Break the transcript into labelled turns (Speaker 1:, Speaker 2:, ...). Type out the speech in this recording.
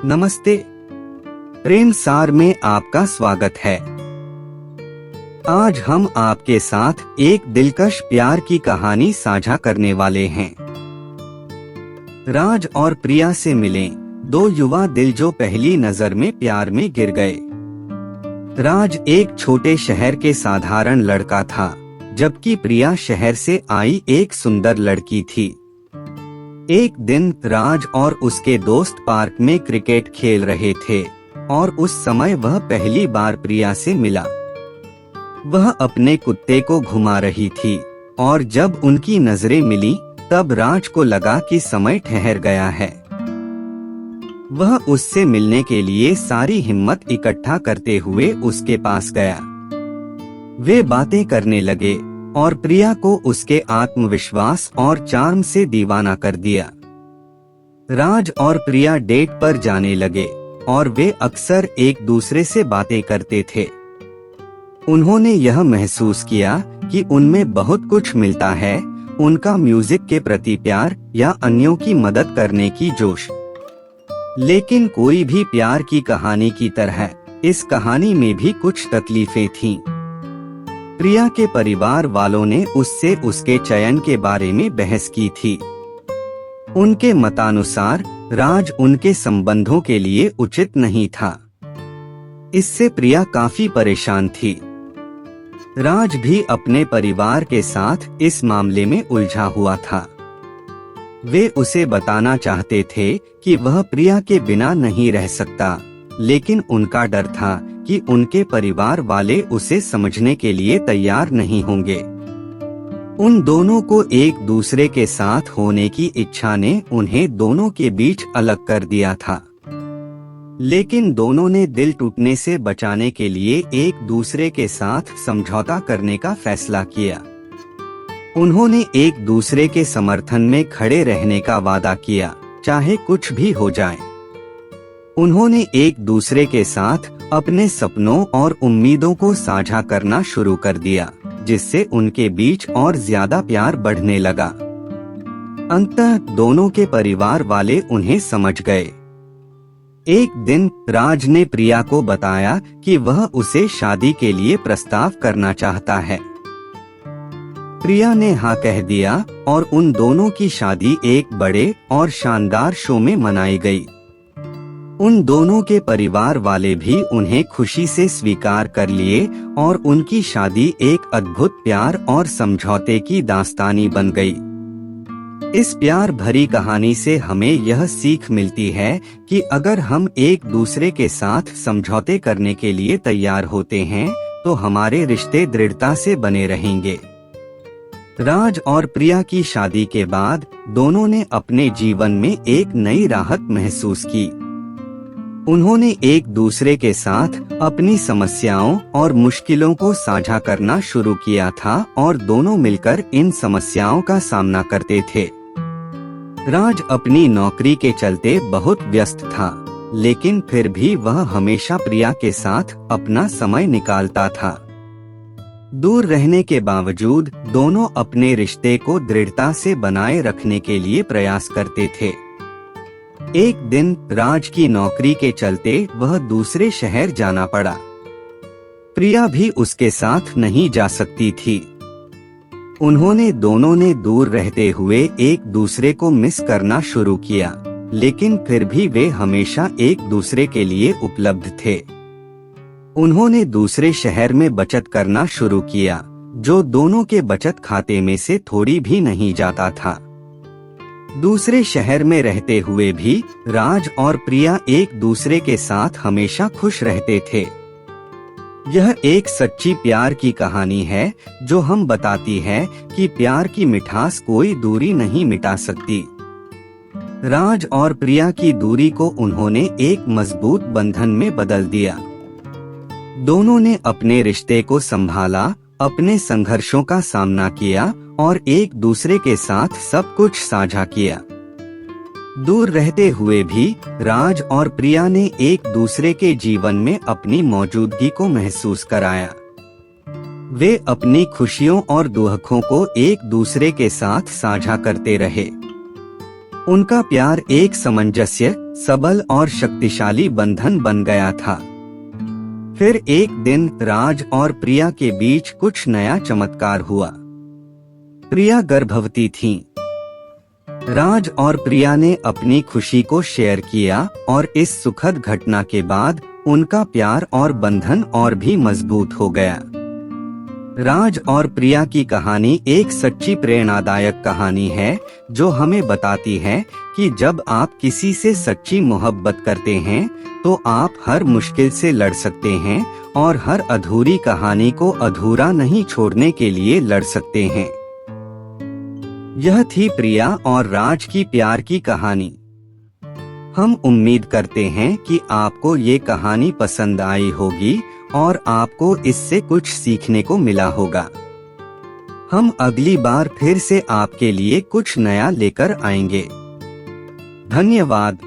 Speaker 1: नमस्ते। प्रेम सार में आपका स्वागत है। आज हम आपके साथ एक दिलकश प्यार की कहानी साझा करने वाले हैं। राज और प्रिया से मिले दो युवा दिल जो पहली नजर में प्यार में गिर गए। राज एक छोटे शहर के साधारण लड़का था, जबकि प्रिया शहर से आई एक सुंदर लड़की थी। एक दिन राज और उसके दोस्त पार्क में क्रिकेट खेल रहे थे और उस समय वह पहली बार प्रिया से मिला। वह अपने कुत्ते को घुमा रही थी और जब उनकी नजरें मिली तब राज को लगा कि समय ठहर गया है। वह उससे मिलने के लिए सारी हिम्मत इकट्ठा करते हुए उसके पास गया। वे बातें करने लगे और प्रिया को उसके आत्मविश्वास और चार्म से दीवाना कर दिया। राज और प्रिया डेट पर जाने लगे और वे अक्सर एक दूसरे से बातें करते थे। उन्होंने यह महसूस किया कि उनमें बहुत कुछ मिलता है, उनका म्यूजिक के प्रति प्यार या अन्यों की मदद करने की जोश। लेकिन कोई भी प्यार की कहानी की तरह इस कहानी में भी कुछ तकलीफें थीं। प्रिया के परिवार वालों ने उससे उसके चयन के बारे में बहस की थी। उनके मतानुसार राज उनके संबंधों के लिए उचित नहीं था। इससे प्रिया काफी परेशान थी। राज भी अपने परिवार के साथ इस मामले में उलझा हुआ था। वे उसे बताना चाहते थे कि वह प्रिया के बिना नहीं रह सकता, लेकिन उनका डर था कि उनके परिवार वाले उसे समझने के लिए तैयार नहीं होंगे। उन दोनों को एक दूसरे के साथ होने की इच्छा ने उन्हें दोनों के बीच अलग कर दिया था। लेकिन दोनों ने दिल टूटने से बचाने के लिए एक दूसरे के साथ समझौता करने का फैसला किया। उन्होंने एक दूसरे के समर्थन में खड़े रहने का वादा किया, चाहे कुछ भी हो जाए। उन्होंने एक दूसरे के साथ अपने सपनों और उम्मीदों को साझा करना शुरू कर दिया, जिससे उनके बीच और ज्यादा प्यार बढ़ने लगा। अंततः दोनों के परिवार वाले उन्हें समझ गए। एक दिन राज ने प्रिया को बताया कि वह उसे शादी के लिए प्रस्ताव करना चाहता है। प्रिया ने हाँ कह दिया और उन दोनों की शादी एक बड़े और शानदार शो में मनाई गई। उन दोनों के परिवार वाले भी उन्हें खुशी से स्वीकार कर लिए और उनकी शादी एक अद्भुत प्यार और समझौते की दास्तानी बन गई। इस प्यार भरी कहानी से हमें यह सीख मिलती है कि अगर हम एक दूसरे के साथ समझौते करने के लिए तैयार होते हैं तो हमारे रिश्ते दृढ़ता से बने रहेंगे। राज और प्रिया की शादी के बाद दोनों ने अपने जीवन में एक नई राहत महसूस की। उन्होंने एक दूसरे के साथ अपनी समस्याओं और मुश्किलों को साझा करना शुरू किया था और दोनों मिलकर इन समस्याओं का सामना करते थे। राज अपनी नौकरी के चलते बहुत व्यस्त था, लेकिन फिर भी वह हमेशा प्रिया के साथ अपना समय निकालता था। दूर रहने के बावजूद दोनों अपने रिश्ते को दृढ़ता से बनाए रखने के लिए प्रयास करते थे। एक दिन राज की नौकरी के चलते वह दूसरे शहर जाना पड़ा। प्रिया भी उसके साथ नहीं जा सकती थी। उन्होंने दोनों ने दूर रहते हुए एक दूसरे को मिस करना शुरू किया, लेकिन फिर भी वे हमेशा एक दूसरे के लिए उपलब्ध थे। उन्होंने दूसरे शहर में बचत करना शुरू किया, जो दोनों के बचत खाते में से थोड़ी भी नहीं जाता था। दूसरे शहर में रहते हुए भी राज और प्रिया एक दूसरे के साथ हमेशा खुश रहते थे। यह एक सच्ची प्यार की कहानी है जो हम बताती है कि प्यार की मिठास कोई दूरी नहीं मिटा सकती। राज और प्रिया की दूरी को उन्होंने एक मजबूत बंधन में बदल दिया। दोनों ने अपने रिश्ते को संभाला, अपने संघर्षों का सामना किया और एक दूसरे के साथ सब कुछ साझा किया। दूर रहते हुए भी राज और प्रिया ने एक दूसरे के जीवन में अपनी मौजूदगी को महसूस कराया। वे अपनी खुशियों और दुखों को एक दूसरे के साथ साझा करते रहे। उनका प्यार एक सामंजस्य, सबल और शक्तिशाली बंधन बन गया था। फिर एक दिन राज और प्रिया के बीच कुछ नया चमत्कार हुआ। प्रिया गर्भवती थी। राज और प्रिया ने अपनी खुशी को शेयर किया और इस सुखद घटना के बाद उनका प्यार और बंधन और भी मजबूत हो गया। राज और प्रिया की कहानी एक सच्ची प्रेरणादायक कहानी है जो हमें बताती है कि जब आप किसी से सच्ची मोहब्बत करते हैं तो आप हर मुश्किल से लड़ सकते हैं और हर अधूरी कहानी को अधूरा नहीं छोड़ने के लिए लड़ सकते हैं। यह थी प्रिया और राज की प्यार की कहानी। हम उम्मीद करते हैं कि आपको ये कहानी पसंद आई होगी और आपको इससे कुछ सीखने को मिला होगा। हम अगली बार फिर से आपके लिए कुछ नया लेकर आएंगे। धन्यवाद।